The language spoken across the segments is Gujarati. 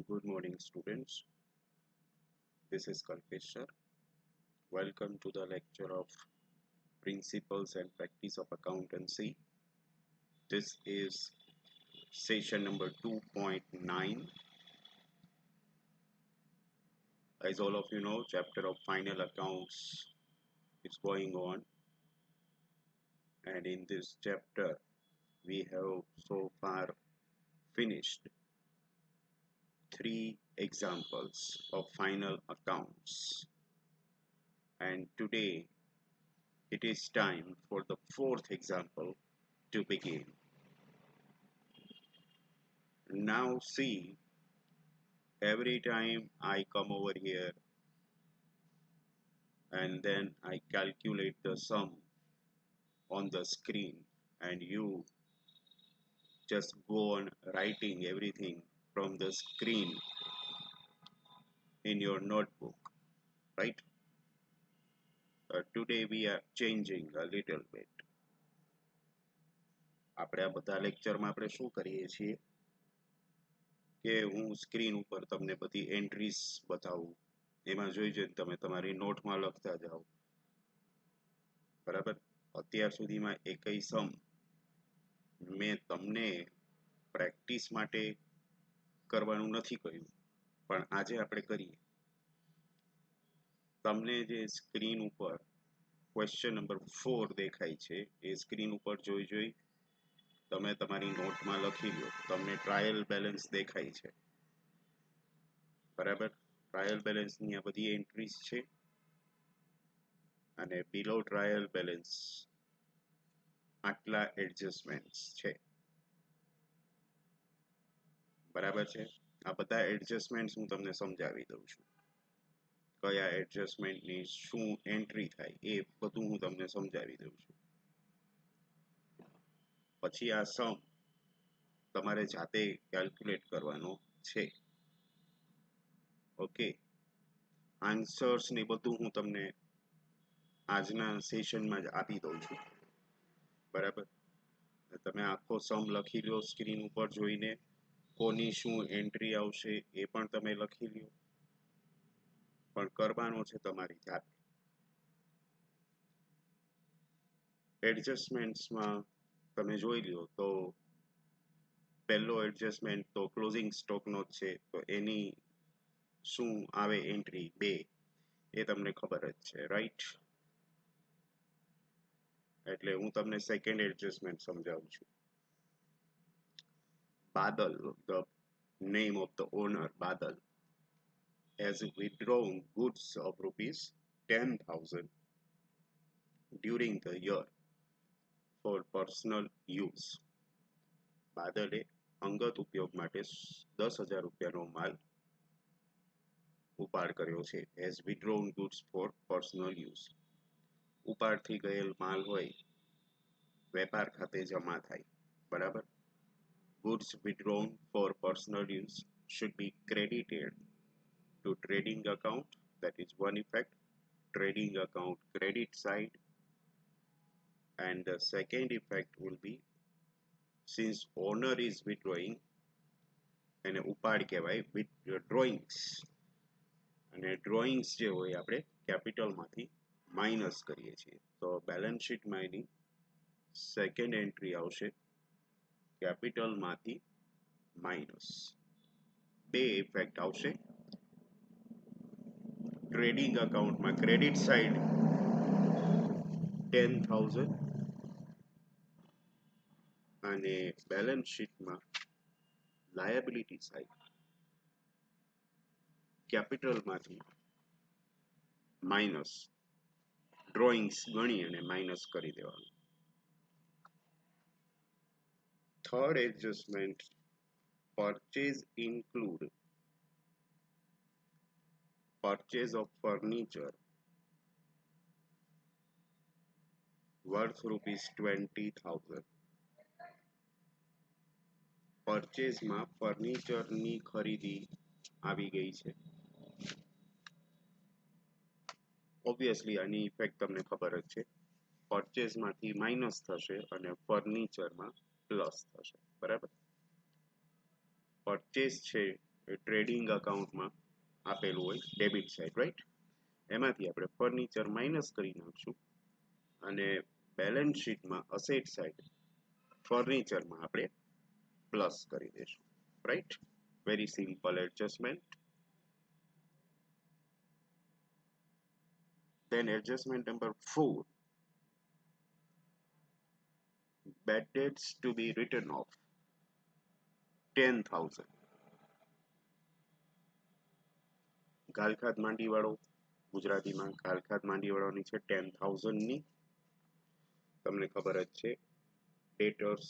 Good morning, students. This is Kalpesh sir. Welcome to the lecture of Principles and Practice of Accountancy. This is session number 2.9. As all of you know, chapter of final accounts is going on, and in this chapter, we have so far finished 3 examples of final accounts, and today it is time for the 4th example to begin. Now see, every time I come over here and then I calculate the sum on the screen, and you just go on writing everything from the screen in your notebook, right? Today we are changing a little bit. આપણે આ બધા લેક્ચરમાં આપણે શું કરીએ છીએ કે હું સ્ક્રીન ઉપર તમને બધી એન્ટ્રીઝ બતાવું, એમાં જોઈ જોઈને તમે તમારી નોટમાં લખતા જાઓ, બરાબર? અત્યાર સુધીમાં એકઈ સમ મેં તમને પ્રેક્ટિસ માટે કરવાનું નથી કહ્યું, પણ આજે આપણે કરીએ. તમને જે સ્ક્રીન ઉપર ક્વેશ્ચન નંબર 4 દેખાય છે એ સ્ક્રીન ઉપર જોઈ તમે તમારી નોટમાં લખી લો. તમને ટ્રાયલ બેલેન્સ દેખાય છે, બરાબર? ટ્રાયલ બેલેન્સની આ બધી એન્ટ્રીઝ છે અને બિલો ટ્રાયલ બેલેન્સ આટલા એડજસ્ટમેન્ટ્સ છે, બરાબર છે? આ બધા એડજસ્ટમેન્ટ્સ હું તમને સમજાવી દઉં છું. કયા એડજસ્ટમેન્ટની શું એન્ટ્રી થાય એ બધું હું તમને સમજાવી દઉં છું. પછી આ સમ તમારે જાતે કેલ્ક્યુલેટ કરવાનો છે. ઓકે, આન્સર્સ ને બધું હું તમને આજના સેશનમાં જ આપી દઉં છું, બરાબર? તમે આખો સમ લખી લો સ્ક્રીન ઉપર જોઈને, કોની શું એન્ટ્રી આવશે એ પણ તમે લખી લો, પણ કરવાનો છે તમારી જાતે. એડજસ્ટમેન્ટ્સમાં તમે જોઈ લો તો પહેલો એડજસ્ટમેન્ટ તો ક્લોઝિંગ સ્ટોકનો જ છે, તો એની શું આવે એન્ટ્રી 2 એ તમને ખબર જ છે, રાઈટ? એટલે હું તમને સેકન્ડ એડજસ્ટમેન્ટ સમજાવું છું. Badal, the name of the owner, Badal, has withdrawn goods of rupees 10,000 during the year for personal use. બાદલે અંગત ઉપયોગ માટે 10,000 રૂપિયાનો માલ ઉપાડ કર્યો છે. has withdrawn goods for personal use. ઉપાડથી ગયેલ માલ હોય, વેપાર ખાતે જમા થાય, બરાબર? Goods withdrawn for personal use should be credited to trading account. That is one effect. Trading account credit side. And the second effect will be, since owner is withdrawing, and ઉપાડ કહેવાય, with drawings, અને drawings જે હોય આપણે કેપિટલમાંથી માઇનસ કરીએ છીએ, તો બેલેન્સ શીટમાં એની સેકન્ડ એન્ટ્રી આવશે કેપિટલમાંથી માઇનસ. બે ઇફેક્ટ આવશે. ટ્રેડિંગ અકાઉન્ટમાં ક્રેડિટ સાઇડ 10,000 અને બેલેન્સ શીટમાં લાયબિલિટી સાઇડ કેપિટલમાંથી માઇનસ. ડ્રોઈંગ્સ ગણી અને માઇનસ કરી દેવાનું. Third adjustment, purchase include purchase of furniture worth rupees 20,000. પરચેઝમાં ફર્નિચરની ખરીદી આવી ગઈ છે. ઓબ્વિયસલી આની ઇફેક્ટ તમને ખબર જ છે. પરચેઝમાંથી માઇનસ થશે અને ફર્નિચરમાં પ્લસ થશે, બરાબર? પરચેઝ છે એ ટ્રેડિંગ અકાઉન્ટમાં આપેલું હોય ડેબિટ સાઈડ, રાઈટ? એમાંથી આપણે ફર્નિચર માઇનસ કરી નાખશું અને બેલેન્સ શીટમાં અસેટ સાઈડ ફર્નિચરમાં આપણે પ્લસ કરી દઈશું, right? Very simple adjustment. Then adjustment number 4, bad debts to be written off 10,000. ગાલખાત માંડીવાળો, ગુજરાતીમાં ગાલખાત માંડીવાળોની છે 10,000 ની. તમને ખબર જ છે ડેટર્સ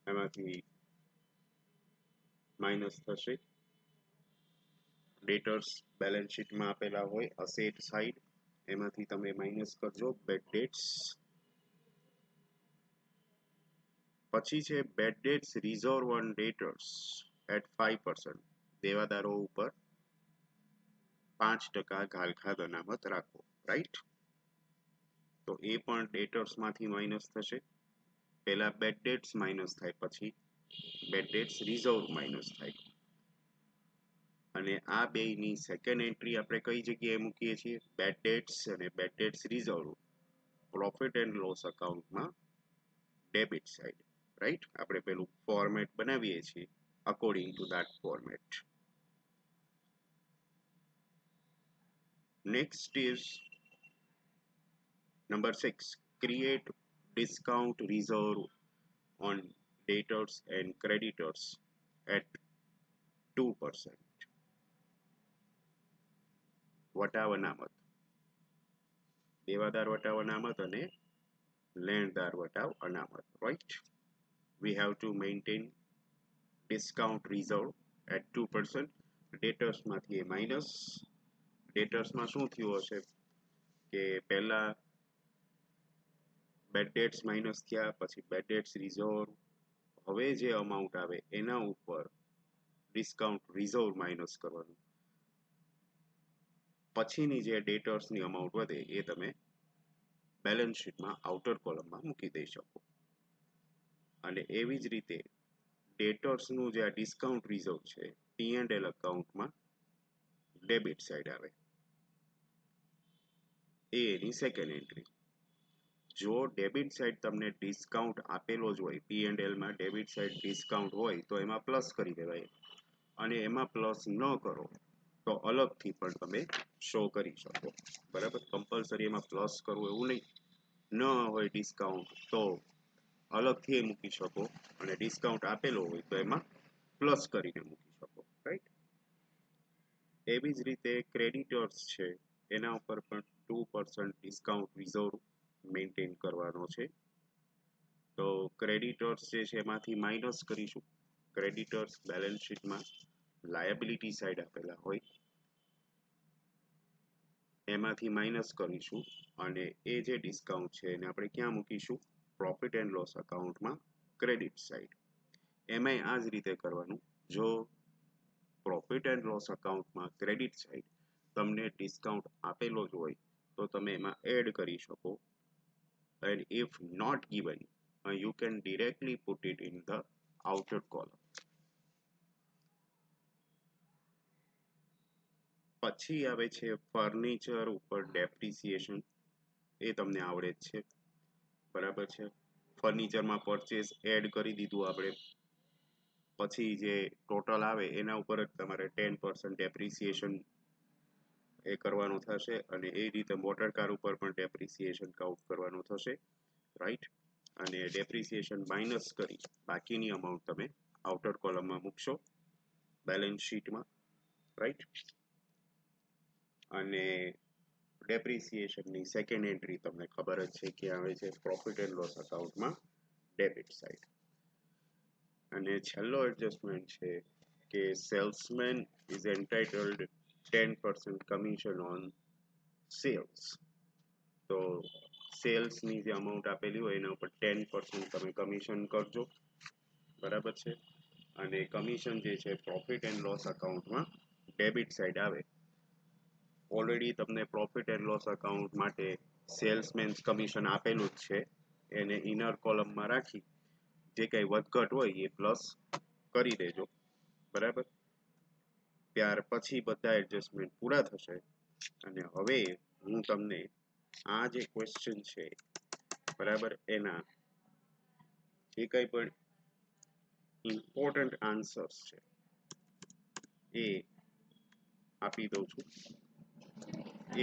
એમાંથી માઇનસ થશે. ડેટર્સ બેલેન્સ શીટમાં આપેલા હોય અસેટ સાઈડ, એમાંથી તમે માઇનસ કરજો બેડ ડેટ્સ. પછી છે bad debts reserve on debtors at 5%. દેવાદારો ઉપર 5% ગાલખાત અનામત રાખો, રાઈટ? તો એ પણ ડેટર્સ માંથી માઇનસ થશે. પહેલા બેડ ડેટ્સ માઇનસ થાય, પછી બેડ ડેટ્સ રિઝર્વ માઇનસ થાય. અને આ બેયની સેકન્ડ એન્ટ્રી આપણે કઈ જગ્યાએ મૂકીએ છીએ? બેડ ડેટ્સ અને bad debts reserve profit and loss અકાઉન્ટમાં ડેબિટ સાઈડ, રાઈટ? આપણે પેલું ફોર્મેટ બનાવીએ છીએ according to that format. Next is number 6, create discount reserve on debtors and creditors at 2%. વટાવ અનામત, દેવાદાર વટાવ અનામત અને લેણદાર વટાવ અનામત, right? We have to maintain discount reserve at 2%. debtors માંથી એ માઇનસ. ડેટર્સમાં શું થયું હશે કે પહેલા બેડ ડેટ્સ માઇનસ થયા, પછી બેડ ડેટ્સ રિઝર્વ, હવે જે અમાઉન્ટ આવે એના ઉપર ડિસ્કાઉન્ટ રિઝર્વ માઇનસ કરવાનું, પછીની જે ડેટર્સની અમાઉન્ટ વધે એ તમે બેલેન્સ શીટમાં આઉટર કોલમમાં મૂકી દઈ શકો. અને એવી જ રીતે ડેટર્સનું જે આ ડિસ્કાઉન્ટ રિઝર્વ છે P&L અકાઉન્ટમાં ડેબિટ સાઈડ આવે, એ એની સેકન્ડ એન્ટ્રી. જો ડેબિટ સાઈડ તમને ડિસ્કાઉન્ટ આપેલો જ હોય, P&L માં ડેબિટ સાઈડ ડિસ્કાઉન્ટ હોય તો એમાં પ્લસ કરી દેવાય, અને એમાં પ્લસ ન કરો તો અલગથી પણ તમે શો કરી શકો, બરાબર? કમ્પલસરી એમાં પ્લસ કરવું એવું નહીં. ન હોય ડિસ્કાઉન્ટ તો અલગથી મૂકી શકો, અને ડિસ્કાઉન્ટ આપેલો હોય તો એમાં પ્લસ કરીને મૂકી શકો, રાઈટ? એવી જ રીતે ક્રેડિટર્સ છે એના ઉપર પણ 2% ડિસ્કાઉન્ટ રિઝર્વ મેન્ટેન કરવાનો છે. તો ક્રેડિટર્સ જે છે એમાંથી માઇનસ કરીશું. ક્રેડિટર્સ બેલેન્સ શીટમાં લાયબિલિટી સાઈડ આપેલા હોય એમાંથી માઇનસ કરીશું, અને એ જે ડિસ્કાઉન્ટ છે એને આપણે ક્યાં મૂકીશું? પ્રોફિટ એન્ડ લોસ અકાઉન્ટમાં ક્રેડિટ સાઈડ. એમાંય આ જ રીતે કરવાનું. જો પ્રોફિટ એન્ડ લોસ અકાઉન્ટમાં ક્રેડિટ સાઈડ તમને ડિસ્કાઉન્ટ આપેલો જ હોય તો તમે એમાં એડ કરી શકો, and if not given, you can directly put it in the outer column. પછી આવે છે ફર્નિચર ઉપર ડેપ્રિસિએશન. એ તમને આવડે જ છે, બરાબર છે? ફર્નિચરમાં પરચેસ એડ કરી દીધું આપણે, પછી જે ટોટલ આવે એના ઉપર જ તમારે 10% ડેપ્રિસિએશન એ કરવાનું થશે, અને એ રીતે મોટર કાર ઉપર પણ ડેપ્રિસિએશન કાઉન્ટ કરવાનું થશે, રાઈટ? અને ડેપ્રિસિએશન માઇનસ કરી બાકીની અમાઉન્ટ તમે આઉટર કોલમમાં મૂકશો બેલેન્સ શીટમાં, રાઈટ? અને ડેપ્રિસિએશનની સેકન્ડ એન્ટ્રી તમને ખબર જ છે કે આવે છે પ્રોફિટ એન્ડ લોસ અકાઉન્ટમાં ડેબિટ સાઈડ. અને છેલ્લો એડજસ્ટમેન્ટ છે કે salesman is entitled 10% commission on sales. તો સેલ્સની જે અમાઉન્ટ આપેલી હોય એના ઉપર 10% તમે કમિશન કરજો, બરાબર છે? અને કમિશન જે છે પ્રોફિટ એન્ડ લોસ અકાઉન્ટમાં ડેબિટ સાઈડ આવે. ઓલરેડી તમને પ્રોફિટ એન્ડ લોસ અકાઉન્ટ માટે સેલ્સમેન્સ કમિશન આપેલું જ છે, એને ઇનર કોલમમાં રાખી જે કંઈ વધઘટ હોય એ પ્લસ કરી દેજો, બરાબર? ત્યાર પછી બધા એડજસ્ટમેન્ટ પૂરા થશે અને હવે હું તમને આ જે ક્વેશ્ચન છે બરાબર એના જે કંઈ પણ ઇમ્પોર્ટન્ટ આન્સર્સ છે એ આપી દઉં છું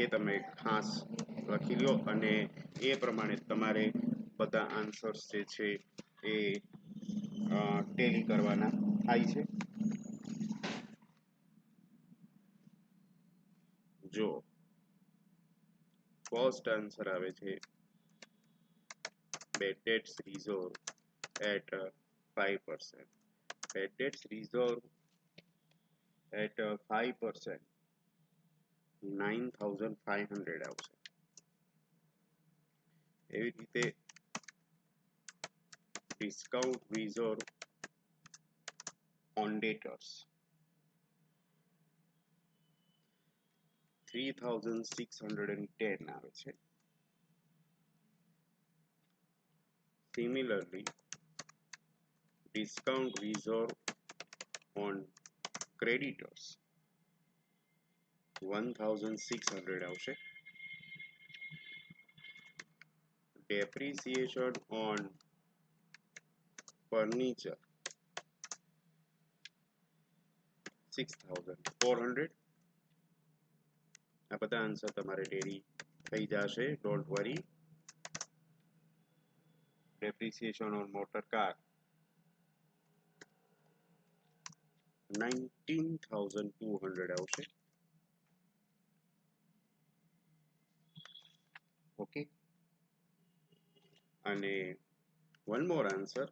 એ તમે ખાસ લખી લો અને એ પ્રમાણે તમારે બધા આન્સર્સ જે છે એ ટેલી કરવાના થાય છે જો ફર્સ્ટ આન્સર આવે છે bad debts reserve at 5%. Bad debts reserve at 5%, 9,500 આવશે. એવી રીતે discount reserve on debtors 3,610 આવે છે. Similarly, discount reserve on creditors 1,600 આવશે. Depreciation on furniture 6,400. આ બધા આન્સર તમારે રેડી થઈ જશે, don't worry. Depreciation on motor car 19,200 આવશે. ઓકે, અને one more answer,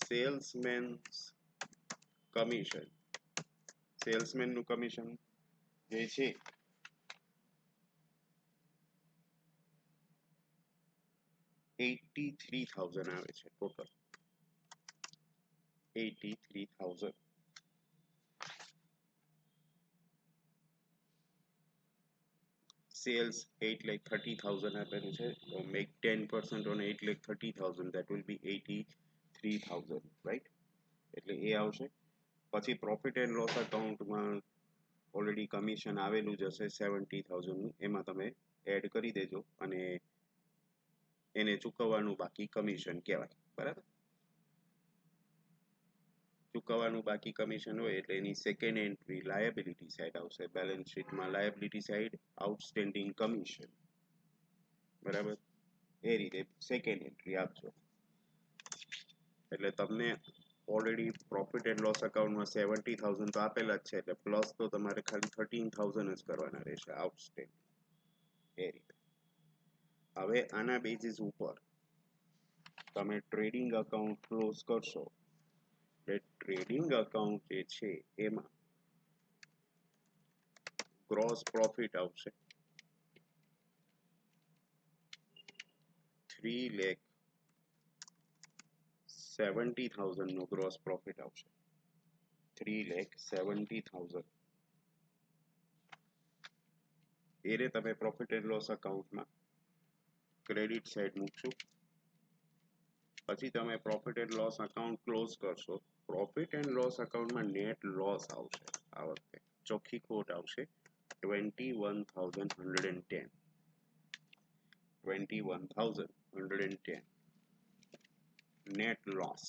salesman's commission. Salesman નું કમિશન જે છે 83,000 આવે છે ટોટલ. 83,000. Sales 8,30,000 આપેલું છે, તો make 10% on 8,30,000, that will be 83,000, right? એટલે એ આવશે. પછી પ્રોફિટ એન્ડ લોસ અકાઉન્ટમાં ઓલરેડી કમિશન આવેલું જ હશે 70,000 નું, એમાં તમે એડ કરી દેજો અને એને ચૂકવવાનું બાકી કમિશન કહેવાય, બરાબર? ચૂકવવાનું બાકી કમિશન હોય એટલે એની સેકન્ડ એન્ટ્રી લાયબિલિટી સાઈડ આવશે. બેલેન્સ શીટમાં લાયબિલિટી સાઈડ આઉટસ્ટેન્ડિંગ કમિશન, બરાબર? એ રીતે સેકન્ડ એન્ટ્રી આપજો. એટલે તમને ઓલરેડી પ્રોફિટ એન્ડ લોસ અકાઉન્ટમાં 70,000 તો આપેલા જ છે, એટલે પ્લસ તો તમારે ખાલી 13,000 જ કરવાના રહેશે આઉટસ્ટેન્ડિંગ. એ રીતે હવે આના બેઝિસ ઉપર તમે ટ્રેડિંગ અકાઉન્ટ ક્લોઝ કરશો. ટ્રેડિંગ અકાઉન્ટ જે છે એમાં ગ્રોસ પ્રોફિટ આવશે 3,70,000 નો ગ્રોસ પ્રોફિટ આવશે. 3,70,000 એને તમે પ્રોફિટ એન્ડ લોસ અકાઉન્ટમાં ક્રેડિટ સાઈડ મૂકશો. પછી તમે profit and loss account close કરશો. પ્રોફિટ એન્ડ લોસ અકાઉન્ટમાં નેટ લોસ આવશે. આ વખતે ચોખ્ખી ખોટ આવશે 21,110. 21,110 નેટ લોસ.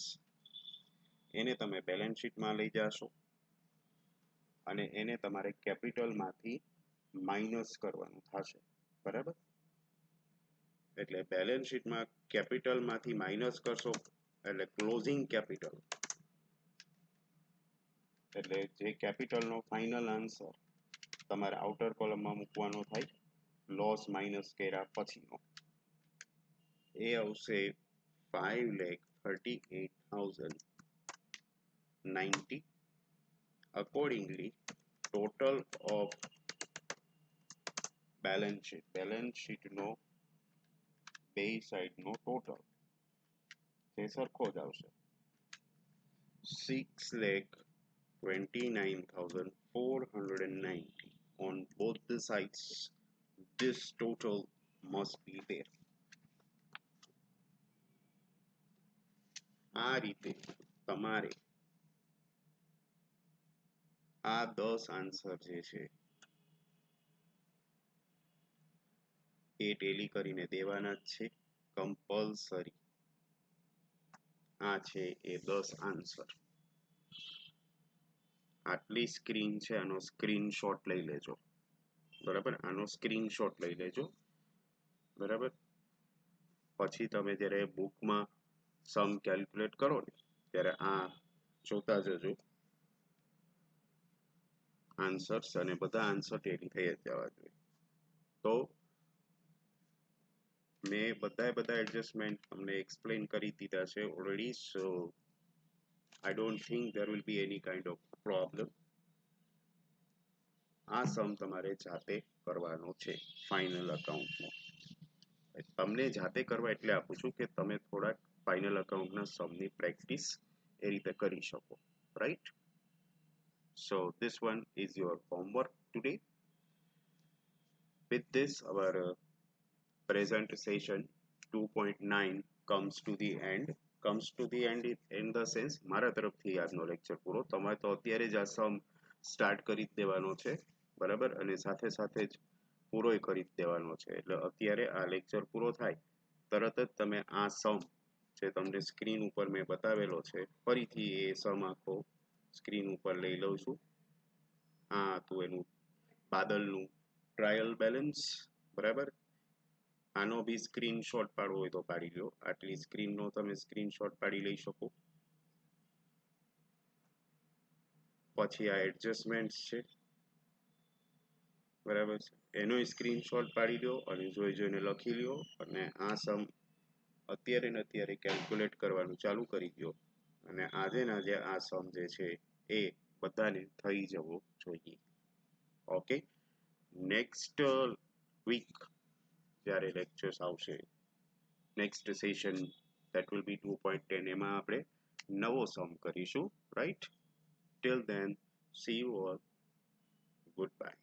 એને તમે બેલેન્સ શીટમાં લઈ જશો અને એને તમારે કેપિટલમાંથી માઇનસ કરવાનું થશે, બરાબર? એટલે બેલેન્સ શીટમાં કેપિટલમાંથી માઇનસ કરશો એટલે ક્લોઝિંગ કેપિટલ, એટલે જે કેપિટલનો ફાઇનલ આન્સર તમારે આઉટર કોલમમાં મૂકવાનો થાય લોસ માઇનસ કર્યા પછીનો, એ આવશે 5,38,090. Accordingly, total of balance sheet નો બે સાઈડનો ટોટલ તે સરખો જ આવશે 6,29,490. On both the sides, this total must be there. આ રીતે તમારે આ 10 આન્સર જે છે એ ટેલી કરીને દેવાના જ છે કમ્પલસરી. આ છે એ 10 આન્સર. આટલી સ્ક્રીન છે, આનો સ્ક્રીનશોટ લઈ લેજો. બરાબર, આનો સ્ક્રીનશોટ લઈ લેજો. બરાબર, પછી તમે જ્યારે બુકમાં સમ કેલ્ક્યુલેટ કરો ને ત્યારે આ જોતા જજો આન્સર્સ, અને બધા આન્સર ટેલી થઈ જ જવા જોઈએ. તો મેં બધા એડજસ્ટમેન્ટ તમને એક્સપ્લેન કરી દીધા છે already, so I don't think there will be any kind of problem. આ સમ તમારે જાતે કરવાનો છે ફાઇનલ અકાઉન્ટનો. તમને જાતે કરવા એટલે આપું છું કે તમે થોડાક ફાઇનલ અકાઉન્ટના સમની પ્રેક્ટિસ એ રીતે કરી શકો, right? So this one is your homework today. With this, our present session 2.9 comes to the end in the sense મારા તરફથી આજનો લેક્ચર પૂરો. તમારે તો અત્યારે જ આ સમ સ્ટાર્ટ કરી જ દેવાનો છે, બરાબર, અને સાથે સાથે જ પૂરોય કરી જ દેવાનો છે. એટલે અત્યારે આ લેક્ચર પૂરો થાય તરત જ તમે આ સમ જે તમને સ્ક્રીન ઉપર મેં બતાવેલો છે ફરીથી એ સમ આખો સ્ક્રીન ઉપર લઈ લઉં છું. આ હતું એનું બાદલનું ટ્રાયલ બેલેન્સ, બરાબર. આનો બી સ્ક્રીનશોટ પાડવો હોય તો પાડી લો. આટલી સ્ક્રીનનો તમે સ્ક્રીનશોટ પાડી લઈ શકો. પછી આ એડજસ્ટમેન્ટ્સ છે, બરાબર છે, એનો સ્ક્રીનશોટ પાડી લો અને જોઈને લખી લ્યો, અને આ સમ અત્યારે ને અત્યારે કેલ્ક્યુલેટ કરવાનું ચાલુ કરી દો, અને આજે ને આજે આ સમ જે છે એ બધાને થઈ જવો જોઈએ. ઓકે, નેક્સ્ટ વીક જ્યારે લેક્ચર્સ આવશે, next session that will be 2.10, એમાં આપણે નવો સમ કરીશું, right? Till then, see you all. Goodbye.